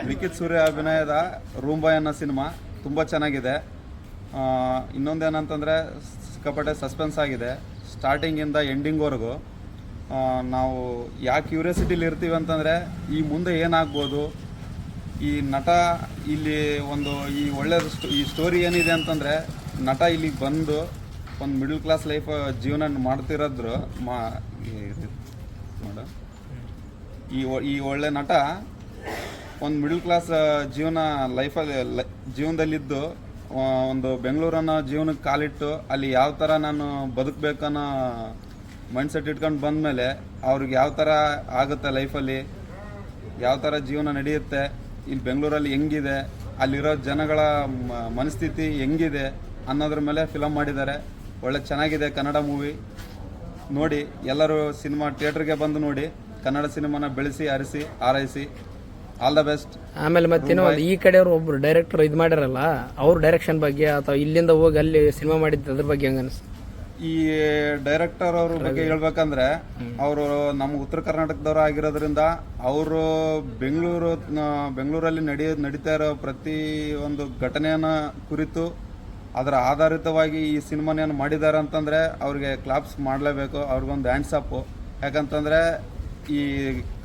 ಲಿಖಿತ್ ಸೂರ್ಯ ಅಭಿನಯದ ರೂಮ್ ಬಾಯ್ ಅನ್ನೋ ಸಿನಿಮಾ ತುಂಬ ಚೆನ್ನಾಗಿದೆ. ಇನ್ನೊಂದೇನಂತಂದರೆ ಸಿಕ್ಕಾಪಟ್ಟೆ ಸಸ್ಪೆನ್ಸ್ ಆಗಿದೆ ಸ್ಟಾರ್ಟಿಂಗಿಂದ ಎಂಡಿಂಗ್ವರೆಗೂ. ನಾವು ಯಾಕೆ ಕ್ಯೂರಿಯಾಸಿಟಿಲಿ ಇರ್ತೀವಿ ಅಂತಂದರೆ ಈ ಮುಂದೆ ಏನಾಗ್ಬೋದು, ಈ ನಟ ಇಲ್ಲಿ ಒಂದು ಈ ಒಳ್ಳೆ ಈ ಸ್ಟೋರಿ ಏನಿದೆ ಅಂತಂದರೆ ನಟ ಇಲ್ಲಿಗೆ ಬಂದು ಒಂದು ಮಿಡಲ್ ಕ್ಲಾಸ್ ಲೈಫ್ ಜೀವನ ಮಾಡ್ತಿರೋದ್ರು ಈ ಒಳ್ಳೆ ನಟ ಒಂದು ಮಿಡಲ್ ಕ್ಲಾಸ್ ಜೀವನದಲ್ಲಿದ್ದು ಒಂದು ಬೆಂಗಳೂರನ್ನೋ ಜೀವನಕ್ಕೆ ಕಾಲಿಟ್ಟು ಅಲ್ಲಿ ಯಾವ ಥರ ನಾನು ಬದುಕಬೇಕನ್ನೋ ಮೈಂಡ್ಸೆಟ್ ಇಟ್ಕೊಂಡು ಬಂದಮೇಲೆ ಅವ್ರಿಗೆ ಯಾವ ಥರ ಆಗುತ್ತೆ ಲೈಫಲ್ಲಿ, ಯಾವ ಥರ ಜೀವನ ನಡೆಯುತ್ತೆ, ಇಲ್ಲಿ ಬೆಂಗಳೂರಲ್ಲಿ ಹೆಂಗಿದೆ, ಅಲ್ಲಿರೋ ಜನಗಳ ಮನಸ್ಥಿತಿ ಹೆಂಗಿದೆ ಅನ್ನೋದ್ರ ಮೇಲೆ ಫಿಲಮ್ ಮಾಡಿದ್ದಾರೆ. ಒಳ್ಳೆ ಚೆನ್ನಾಗಿದೆ ಕನ್ನಡ ಮೂವಿ. ನೋಡಿ ಎಲ್ಲರೂ ಸಿನಿಮಾ ಥಿಯೇಟ್ರಿಗೆ ಬಂದು ನೋಡಿ, ಕನ್ನಡ ಸಿನಿಮಾನ ಬೆಳೆಸಿ ಹಾರೈಸಿ. All the best. ಆಮೇಲೆ ಮತ್ತೇನೋ ಈ ಕಡೆಯವರು ಒಬ್ರು ಡೈರೆಕ್ಟರ್ ಇದು ಮಾಡಿರಲ್ಲ, ಅವ್ರ ಡೈರೆಕ್ಷನ್ ಬಗ್ಗೆ ಅಥವಾ ಇಲ್ಲಿಂದ ಹೋಗಿ ಅಲ್ಲಿ ಸಿನಿಮಾ ಮಾಡಿದ್ದು ಅದ್ರ ಬಗ್ಗೆ ಹೆಂಗ ಅನಿಸ್ತು? ಈ ಡೈರೆಕ್ಟರ್ ಅವ್ರ ಬಗ್ಗೆ ಹೇಳ್ಬೇಕಂದ್ರೆ ಅವರು ನಮ್ಮ ಉತ್ತರ ಕರ್ನಾಟಕದವರು ಆಗಿರೋದ್ರಿಂದ ಅವರು ಬೆಂಗಳೂರಲ್ಲಿ ನಡೀತಾ ಇರೋ ಪ್ರತಿ ಒಂದು ಘಟನೆಯನ್ನ ಕುರಿತು ಅದರ ಆಧಾರಿತವಾಗಿ ಈ ಸಿನಿಮಾನೇನು ಮಾಡಿದ್ದಾರೆ ಅಂತಂದರೆ ಅವ್ರಿಗೆ ಕ್ಲಾಪ್ಸ್ ಮಾಡಲೇಬೇಕು, ಅವ್ರಿಗೊಂದು ಹ್ಯಾಂಡ್ಸ್ ಅಪ್ಪು. ಯಾಕಂತಂದರೆ ಈ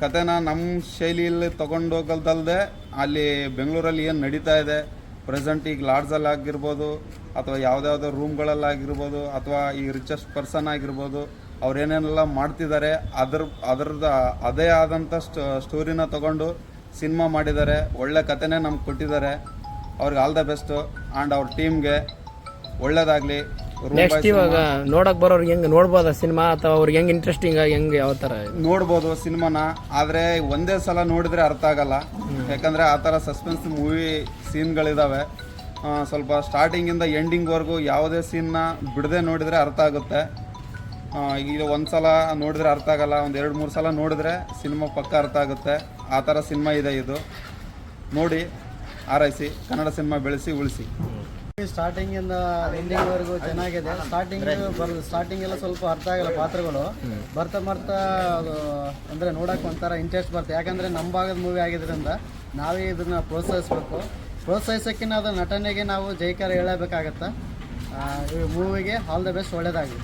ಕಥೆನ ನಮ್ಮ ಶೈಲಿಯಲ್ಲಿ ತೊಗೊಂಡೋಗಲ್ದಲ್ಲದೆ ಅಲ್ಲಿ ಬೆಂಗಳೂರಲ್ಲಿ ಏನು ನಡೀತಾ ಇದೆ ಪ್ರೆಸೆಂಟ್, ಈಗ ಲಾಡ್ಜಲ್ಲಿ ಆಗಿರ್ಬೋದು ಅಥವಾ ಯಾವುದ್ಯಾವುದೋ ರೂಮ್ಗಳಲ್ಲಾಗಿರ್ಬೋದು ಅಥವಾ ಈ ರಿಚೆಸ್ಟ್ ಪರ್ಸನ್ ಆಗಿರ್ಬೋದು, ಅವ್ರೇನೇನೆಲ್ಲ ಮಾಡ್ತಿದ್ದಾರೆ ಅದೇ ಆದಂಥ ಸ್ಟೋರಿನ ತೊಗೊಂಡು ಸಿನಿಮಾ ಮಾಡಿದ್ದಾರೆ. ಒಳ್ಳೆ ಕಥೆನೇ ನಮ್ಗೆ ಕೊಟ್ಟಿದ್ದಾರೆ. ಅವ್ರಿಗೆ ಆಲ್ ದ ಬೆಸ್ಟು ಆ್ಯಂಡ್ ಅವ್ರ ಟೀಮ್ಗೆ ಒಳ್ಳೇದಾಗಲಿ. ನೆಕ್ಸ್ಟ್ ಇವಾಗ ನೋಡಕ್ ಬರೋರ್ಗೆ ಹೆಂಗೆ ನೋಡ್ಬೋದ ಸಿನಿಮಾ, ಅಥವಾ ಅವ್ರಿಗೆ ಹೆಂಗೆ ಇಂಟ್ರೆಸ್ಟಿಂಗ್ ಆಗಿ ಹೆಂಗೆ ಯಾವ ಥರ ನೋಡ್ಬೋದು ಸಿನಿಮಾನ. ಆದರೆ ಒಂದೇ ಸಲ ನೋಡಿದ್ರೆ ಅರ್ಥ ಆಗಲ್ಲ, ಯಾಕಂದರೆ ಆ ಥರ ಸಸ್ಪೆನ್ಸ್ ಮೂವಿ ಸೀನ್ಗಳಿದ್ದಾವೆ. ಸ್ವಲ್ಪ ಸ್ಟಾರ್ಟಿಂಗಿಂದ ಎಂಡಿಂಗ್ವರೆಗೂ ಯಾವುದೇ ಸೀನ್ನ ಬಿಡದೆ ನೋಡಿದರೆ ಅರ್ಥ ಆಗುತ್ತೆ. ಈಗ ಒಂದು ಸಲ ನೋಡಿದ್ರೆ ಅರ್ಥ ಆಗಲ್ಲ, ಒಂದು 2-3 ಸಲ ನೋಡಿದ್ರೆ ಸಿನಿಮಾ ಪಕ್ಕ ಅರ್ಥ ಆಗುತ್ತೆ. ಆ ಥರ ಸಿನಿಮಾ ಇದೆ ಇದು. ನೋಡಿ ಹಾರೈಸಿ, ಕನ್ನಡ ಸಿನಿಮಾ ಬೆಳೆಸಿ ಉಳಿಸಿ. ಸ್ಟಾರ್ಟಿಂಗಿಂದ ಎಂಡಿಂಗ್ವರೆಗೂ ಚೆನ್ನಾಗಿದೆ. ಸ್ಟಾರ್ಟಿಂಗ್ ಎಲ್ಲ ಸ್ವಲ್ಪ ಅರ್ಥ ಆಗಲ್ಲ ಪಾತ್ರಗಳು, ಬರ್ತಾ ಅದು ಅಂದರೆ ನೋಡೋಕೆ ಒಂಥರ ಇಂಟ್ರೆಸ್ಟ್ ಬರುತ್ತೆ. ಯಾಕಂದರೆ ನಮ್ಮ ಭಾಗದ ಮೂವಿ ಆಗಿದ್ದರಿಂದ ನಾವೇ ಇದನ್ನು ಪ್ರೋತ್ಸಾಹಿಸೋಕ್ಕಿಂತ ಅದು ನಟನೆಗೆ ನಾವು ಜೈಕಾರ ಹೇಳಬೇಕಾಗತ್ತೆ. ಈ ಮೂವಿಗೆ ಆಲ್ ದ ಬೆಸ್ಟ್, ಒಳ್ಳೆಯದಾಗಲಿ.